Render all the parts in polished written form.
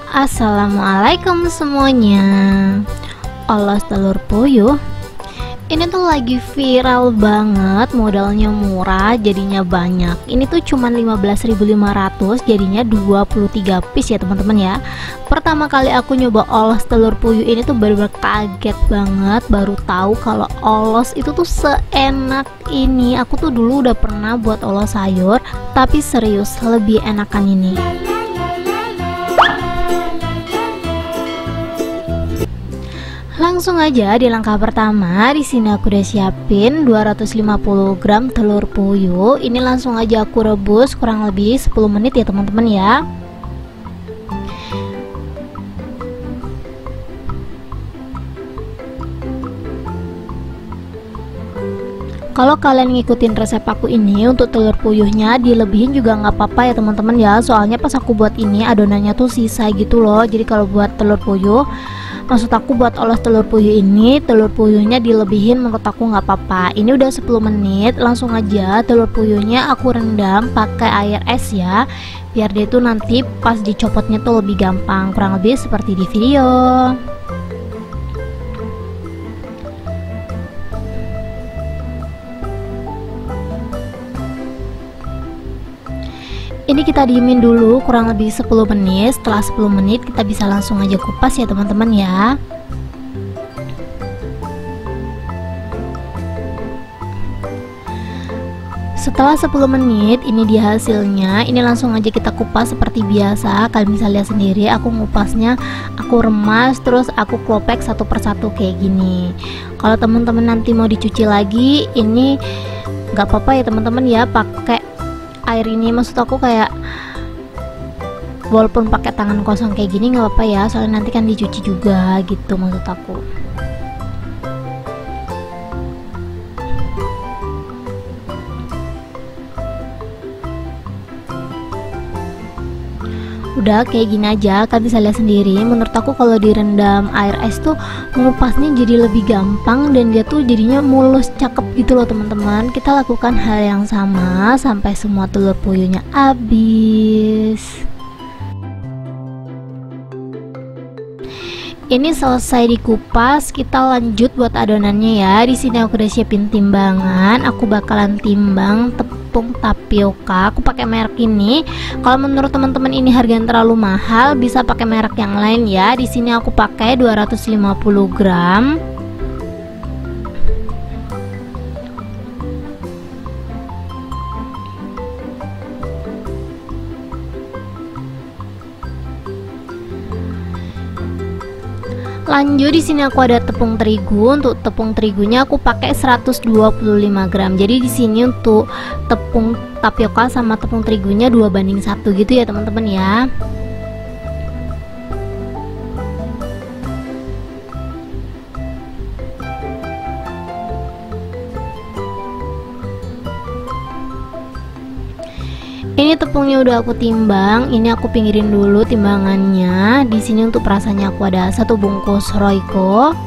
Assalamualaikum semuanya. Olos telur puyuh ini tuh lagi viral banget, modalnya murah, jadinya banyak. Ini tuh cuman 15.500, jadinya 23 piece ya teman-teman ya. Pertama kali aku nyoba olos telur puyuh ini tuh baru kaget banget, baru tahu kalau olos itu tuh seenak ini. Aku tuh dulu udah pernah buat olos sayur, tapi serius lebih enakan ini. Langsung aja di langkah pertama, di sini aku udah siapin 250 gram telur puyuh. Ini langsung aja aku rebus kurang lebih 10 menit ya teman-teman ya. Kalau kalian ngikutin resep aku ini, untuk telur puyuhnya dilebihin juga nggak apa-apa ya teman-teman ya. Soalnya pas aku buat ini adonannya tuh sisa gitu loh. Jadi kalau buat telur puyuh, maksud aku buat olos telur puyuh ini, telur puyuhnya dilebihin menurut aku nggak apa-apa. Ini udah 10 menit, langsung aja telur puyuhnya aku rendam pakai air es ya, biar dia tuh nanti pas dicopotnya tuh lebih gampang, kurang lebih seperti di video. Ini kita diemin dulu kurang lebih 10 menit. Setelah 10 menit kita bisa langsung aja kupas ya teman-teman ya. Setelah 10 menit ini dia hasilnya. Ini langsung aja kita kupas seperti biasa. Kalian bisa lihat sendiri aku ngupasnya, aku remas terus aku klopek satu persatu kayak gini. Kalau teman-teman nanti mau dicuci lagi, ini nggak apa-apa ya teman-teman ya, pakai air ini. Maksud aku kayak walaupun pakai tangan kosong kayak gini nggak apa-apa ya, soalnya nanti kan dicuci juga gitu maksud aku. Udah kayak gini aja, kalian bisa lihat sendiri. Menurut aku kalau direndam air es tuh ngupasnya jadi lebih gampang dan dia tuh jadinya mulus, cakep gitu loh teman-teman. Kita lakukan hal yang sama sampai semua telur puyuhnya habis. Ini selesai dikupas, kita lanjut buat adonannya ya. Di sini aku udah siapin timbangan. Aku bakalan timbang tepung tapioka. Aku pakai merek ini. Kalau menurut teman-teman ini harganya terlalu mahal, bisa pakai merek yang lain ya. Di sini aku pakai 250 gram. Lanjut di sini aku ada tepung terigu. Untuk tepung terigunya aku pakai 125 gram. Jadi di sini untuk tepung tapioka sama tepung terigunya 2:1 gitu ya teman-teman ya. Ini tepungnya udah aku timbang. Ini aku pinggirin dulu timbangannya. Di sini untuk perasannya aku ada 1 bungkus Royco,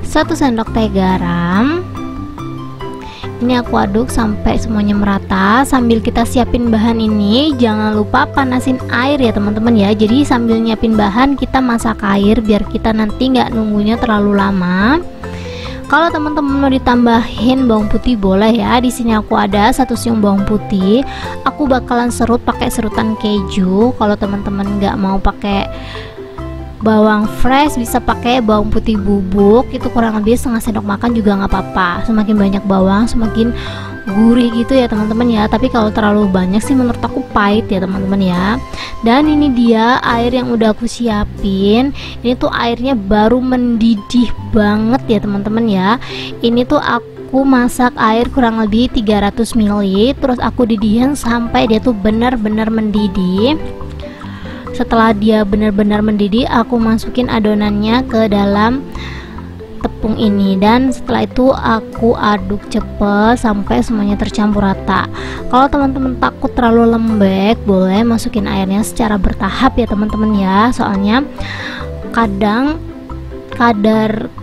1 sendok teh garam. Ini aku aduk sampai semuanya merata. Sambil kita siapin bahan ini, jangan lupa panasin air ya teman-teman ya. Jadi sambil nyiapin bahan kita masak air biar kita nanti nggak nunggunya terlalu lama. Kalau teman-teman mau ditambahin bawang putih boleh ya. Di sini aku ada 1 siung bawang putih. Aku bakalan serut pakai serutan keju. Kalau teman-teman nggak mau pakai bawang fresh, bisa pakai bawang putih bubuk. Itu kurang lebih setengah sendok makan juga nggak apa-apa. Semakin banyak bawang semakin gurih gitu ya teman-teman ya. Tapi kalau terlalu banyak sih menurut aku pahit ya teman-teman ya. Dan ini dia air yang udah aku siapin. Ini tuh airnya baru mendidih banget ya teman-teman ya. Ini tuh aku masak air kurang lebih 300 ml, terus aku didihin sampai dia tuh benar-benar mendidih. Setelah dia benar-benar mendidih, aku masukin adonannya ke dalam tepung ini, dan setelah itu aku aduk cepet sampai semuanya tercampur rata. Kalau teman-teman takut terlalu lembek, boleh masukin airnya secara bertahap ya teman-teman ya. Soalnya kadang kadar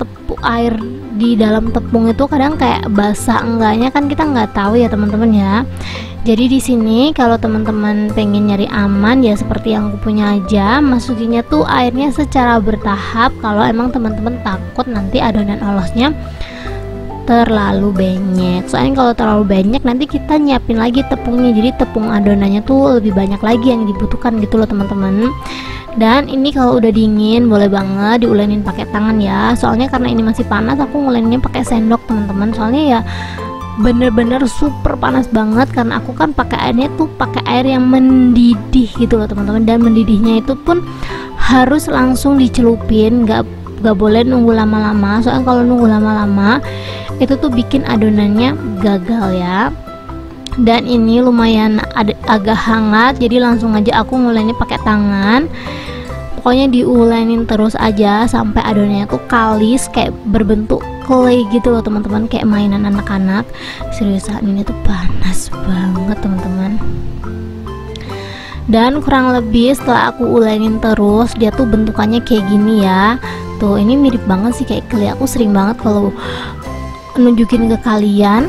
air di dalam tepung itu kadang kayak basah enggaknya kan kita nggak tahu ya teman-teman ya. Jadi di sini kalau teman-teman pengen nyari aman ya seperti yang aku punya aja, masukinnya tuh airnya secara bertahap kalau emang teman-teman takut nanti adonan olosnya terlalu banyak. Soalnya kalau terlalu banyak nanti kita nyiapin lagi tepungnya, jadi tepung adonannya tuh lebih banyak lagi yang dibutuhkan gitu loh teman-teman. Dan ini kalau udah dingin boleh banget diulenin pakai tangan ya, soalnya karena ini masih panas aku nguleninnya pakai sendok teman-teman, soalnya ya bener-bener super panas banget karena aku kan pakai airnya tuh pakai air yang mendidih gitu loh teman-teman, dan mendidihnya itu pun harus langsung dicelupin, nggak boleh nunggu lama-lama, soalnya kalau nunggu lama-lama itu tuh bikin adonannya gagal ya. Dan ini lumayan agak hangat, jadi langsung aja aku ngulennya pakai tangan. Pokoknya diulenin terus aja sampai adonannya tuh kalis kayak berbentuk clay gitu loh teman-teman, kayak mainan anak-anak. Seriusan ini tuh panas banget teman-teman. Dan kurang lebih setelah aku ulenin terus dia tuh bentukannya kayak gini ya. Tuh ini mirip banget sih kayak clay. Aku sering banget kalau nunjukin ke kalian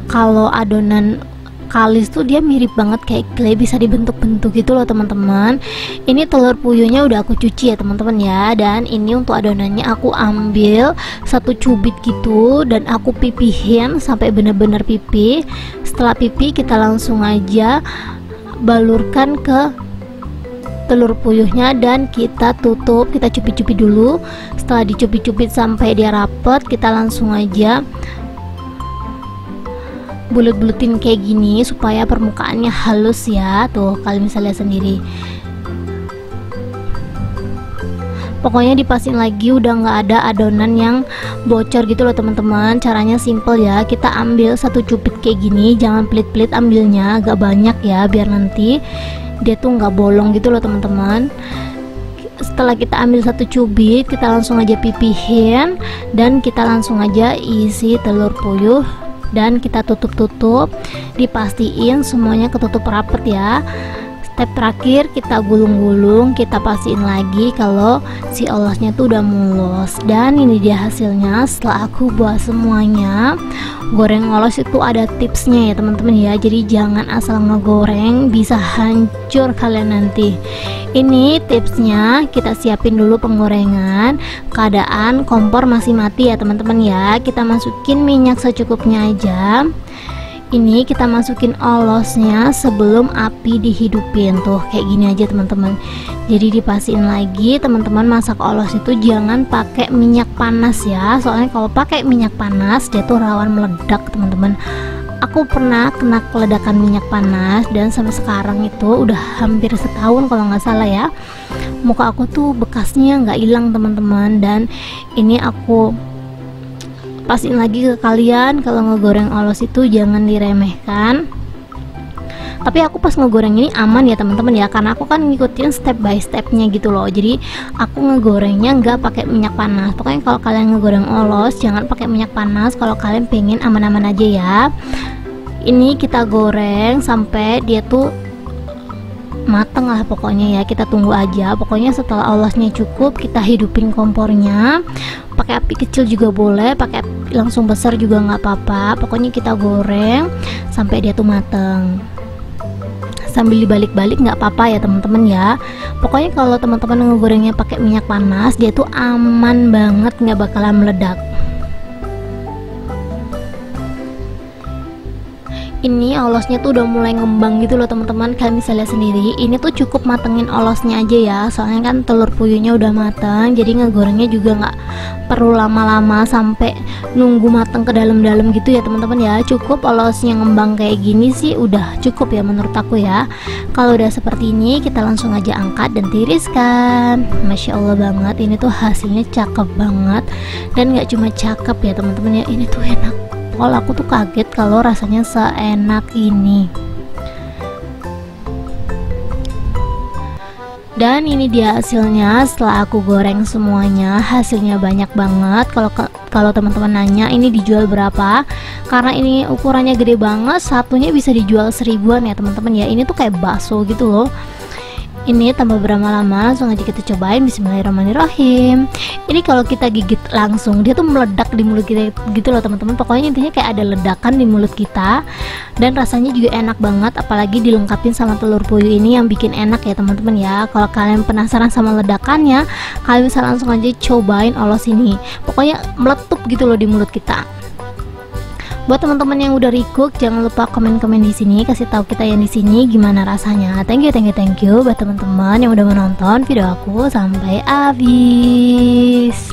kalau adonan kalis tuh dia mirip banget kayak clay, bisa dibentuk-bentuk gitu loh teman-teman. Ini telur puyuhnya udah aku cuci ya teman-teman ya, dan ini untuk adonannya aku ambil satu cubit gitu dan aku pipihin sampai bener-bener pipih. Setelah pipih kita langsung aja balurkan ke telur puyuhnya dan kita tutup, kita cubit-cubit dulu. Setelah dicubit-cubit sampai dia rapet, kita langsung aja bulet-buletin kayak gini supaya permukaannya halus ya. Tuh kalian bisa lihat sendiri. Pokoknya dipasin lagi udah nggak ada adonan yang bocor gitu loh teman-teman. Caranya simple ya, kita ambil satu cubit kayak gini, jangan pelit-pelit ambilnya, agak banyak ya biar nanti dia tuh nggak bolong gitu loh teman-teman. Setelah kita ambil satu cubit, kita langsung aja pipihin dan kita langsung aja isi telur puyuh dan kita tutup-tutup, dipastiin semuanya ketutup rapet ya. Step terakhir kita gulung-gulung, kita pastiin lagi kalau si olosnya tuh udah mulus. Dan ini dia hasilnya setelah aku buat semuanya. Goreng olos itu ada tipsnya ya teman-teman ya, jadi jangan asal ngegoreng, bisa hancur kalian nanti. Ini tipsnya, kita siapin dulu penggorengan, keadaan kompor masih mati ya teman-teman ya. Kita masukin minyak secukupnya aja. Ini kita masukin olosnya sebelum api dihidupin, tuh kayak gini aja teman-teman. Jadi dipastiin lagi teman-teman, masak olos itu jangan pakai minyak panas ya, soalnya kalau pakai minyak panas dia tuh rawan meledak teman-teman. Aku pernah kena ledakan minyak panas dan sampai sekarang itu udah hampir setahun kalau nggak salah ya, muka aku tuh bekasnya nggak hilang teman-teman. Dan ini aku pastiin lagi ke kalian, kalau ngegoreng olos itu jangan diremehkan. Tapi aku pas ngegoreng ini aman ya teman-teman ya, karena aku kan ngikutin step by stepnya gitu loh. Jadi aku ngegorengnya nggak pakai minyak panas. Pokoknya kalau kalian ngegoreng olos jangan pakai minyak panas kalau kalian pengen aman-aman aja ya. Ini kita goreng sampai dia tuh mateng lah pokoknya ya, kita tunggu aja. Pokoknya setelah olosnya cukup kita hidupin kompornya, pakai api kecil juga boleh, pakai api langsung besar juga nggak apa-apa. Pokoknya kita goreng sampai dia tuh mateng, sambil dibalik-balik nggak apa-apa ya teman-teman ya. Pokoknya kalau teman-teman ngegorengnya pakai minyak panas dia tuh aman banget, nggak bakalan meledak. Ini olosnya tuh udah mulai ngembang gitu loh teman-teman, kalian bisa lihat sendiri. Ini tuh cukup matengin olosnya aja ya, soalnya kan telur puyuhnya udah matang, jadi ngegorengnya juga nggak perlu lama-lama sampai nunggu mateng ke dalam-dalam gitu ya teman-teman ya. Cukup olosnya ngembang kayak gini sih udah cukup ya menurut aku ya. Kalau udah seperti ini kita langsung aja angkat dan tiriskan. Masya Allah banget, ini tuh hasilnya cakep banget. Dan nggak cuma cakep ya teman-teman ya, ini tuh enak. Kalau aku tuh kaget kalau rasanya seenak ini. Dan ini dia hasilnya setelah aku goreng semuanya. Hasilnya banyak banget. Kalau teman-teman nanya ini dijual berapa, karena ini ukurannya gede banget, satunya bisa dijual 1000-an ya teman-teman ya. Ini tuh kayak bakso gitu loh. Ini tanpa berlama-lama langsung aja kita cobain. Bismillahirrahmanirrahim. Ini kalau kita gigit langsung dia tuh meledak di mulut kita gitu loh teman-teman. Pokoknya intinya kayak ada ledakan di mulut kita, dan rasanya juga enak banget, apalagi dilengkapin sama telur puyuh ini yang bikin enak ya teman-teman ya. Kalau kalian penasaran sama ledakannya, kalian bisa langsung aja cobain olos ini. Pokoknya meletup gitu loh di mulut kita. Buat teman-teman yang udah recook, jangan lupa komen-komen di sini, kasih tahu kita yang di sini gimana rasanya. Thank you buat teman-teman yang udah menonton video aku sampai habis.